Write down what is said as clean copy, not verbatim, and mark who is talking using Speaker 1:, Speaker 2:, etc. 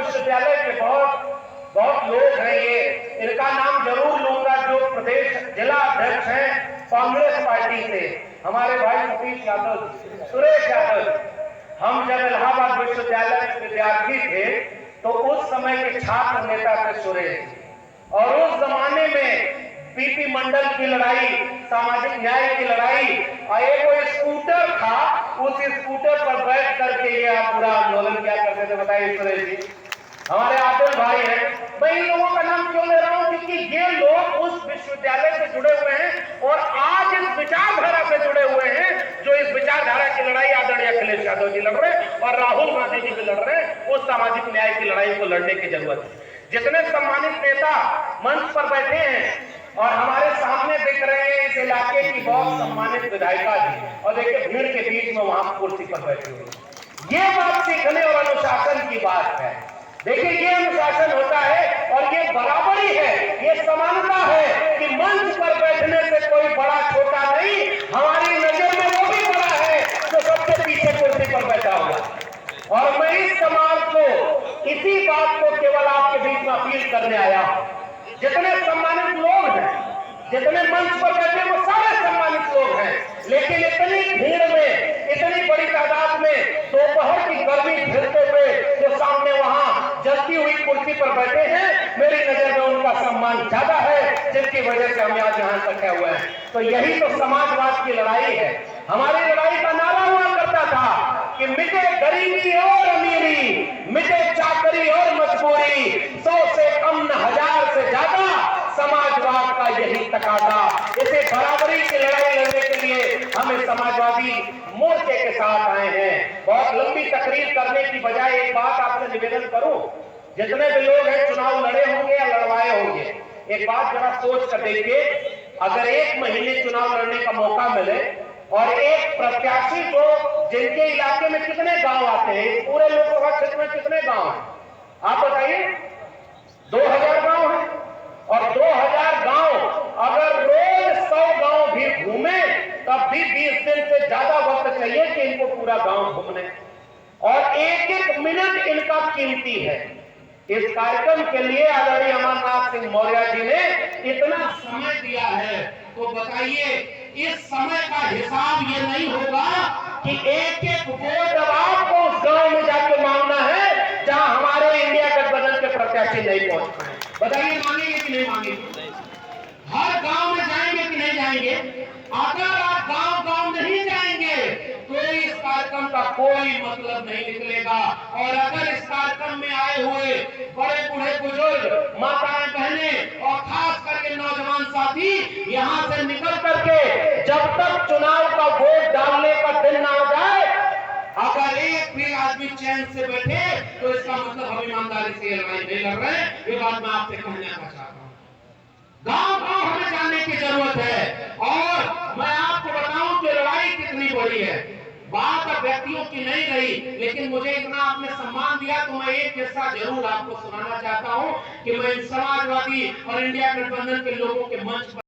Speaker 1: विश्वविद्यालय के बहुत लोग हैं, ये इनका नाम जरूर लूंगा, जो प्रदेश जिला अध्यक्ष हैं कांग्रेस पार्टी से, हमारे भाई सतीश यादव, सुरेश यादव। हम जब इलाहाबाद विश्वविद्यालय में विद्यार्थी थे तो उस समय के छात्र नेता थे सुरेश, और उस जमाने में पीपी मंडल की लड़ाई, सामाजिक न्याय की लड़ाई, और एक स्कूटर था, उस स्कूटर पर बैठ करके ये पूरा आंदोलन क्या करते थे, बताइए सुरेश जी। हमारे आदिल भाई हैं। मैं इन लोगों का नाम क्यों ले रहा हूं, क्योंकि ये लोग उस विश्वविद्यालय से जुड़े हुए हैं और आज इस विचारधारा से जुड़े हुए हैं, जो इस विचारधारा की लड़ाई आदरणीय अखिलेश यादव जी लड़ रहे हैं और राहुल गांधी जी भी लड़ रहे हैं। उस सामाजिक न्याय की लड़ाई को लड़ने की जरूरत है। जितने सम्मानित नेता मंच पर बैठे हैं और हमारे सामने दिख रहे हैं, इस इलाके की बहुत सम्मानित विधायिका जी, और देखिए भीड़ के बीच में वहां कुर्सी पर बैठे हुए, ये बात सीखने और अनुशासन की बात है। देखिए ये अनुशासन होता है और ये बराबरी है, ये समानता है कि मंच पर बैठने से कोई बड़ा छोटा नहीं, हमारी नजर में वो भी बड़ा है जो सबसे पीछे कुर्सी पर बैठा हुआ। और मैं इस समाज को, इसी बात को केवल आपके बीच में अपील करने आया हूं। जितने सम्मानित लोग हैं, जितने मंच पर बैठे वो सारे सम्मानित लोग हैं, लेकिन इतनी भीड़ में, इतनी बड़ी तादाद में दोपहर की गर्मी फिरते हुए जो सामने वहां जलती हुई कुर्सी पर बैठे हैं, मेरी नजर में उनका सम्मान ज्यादा है, जिसकी वजह से हम आज यहां तक हुए हैं। तो यही तो समाजवाद की लड़ाई है। हमारी लड़ाई का नारा हुआ करता था कि मिटे गरीबी और अमीरी, मिटे चाकरी और मजबूरी, 100 से कम न 1000 से ज्यादा, समाजवाद का यही तकाजा। इसे बराबरी की लड़ाई लड़ने के लिए हम समाजवादी मोर्चे के साथ आए हैं। बहुत लंबी तकरीर करने की बजाय एक बात आपसे निवेदन करूं, जितने भी लोग हैं चुनाव लड़े होंगे या लड़वाए होंगे, एक बात जरा सोच कर देखिए, अगर 1 महीने चुनाव लड़ने का मौका मिले और एक प्रत्याशी को, जिनके इलाके में कितने गांव आते हैं, पूरे लोकसभा क्षेत्र में कितने गांव हैं आप बताइए, 2000 गांव है, और 2000 गांव अगर रोज 100 गांव भी घूमे तब भी 20 दिन से ज्यादा वक्त चाहिए कि इनको पूरा गांव घूमने, और एक एक मिनट इनका कीमती है। इस कार्यक्रम के लिए आदरणीय अमरनाथ सिंह मौर्य जी ने इतना समय दिया है, तो बताइए इस समय का हिसाब ये नहीं होगा कि एक एक वोट अब आपको उस गांव में जाके मांगना है जहां हमारे इंडिया गठबंधन के प्रत्याशी नहीं पहुंच पाए। बताइए मांगेंगे कि नहीं मांगेंगे? हर गांव में जाएंगे कि नहीं जाएंगे? अगर आप गांव नहीं जाएंगे तो इस कार्यक्रम का कोई मतलब नहीं निकलेगा। और अगर इस कार्यक्रम में आए हुए बड़े बूढ़े बुजुर्ग, माताएं, बहनें और खास करके नौजवान साथी यहां से निकल करके जब तक चुनाव का वोट डालने का दिन ना आ जाए, अगर एक भी आदमी चैन से बैठे तो इसका मतलब हम ईमानदारी से लड़ाई नहीं लड़ रहे हैं। ये बात मैं आपसे कहना चाहता हूं। गांव हमें जानने की जरूरत है, और मैं आपको बताऊं कि लड़ाई कितनी बड़ी है। बात अब व्यक्तियों की नहीं रही, लेकिन मुझे इतना आपने सम्मान दिया तो मैं एक किस्सा जरूर आपको सुनाना चाहता हूं कि मैं समाजवादी और इंडिया गठबंधन के लोगों के मंच पर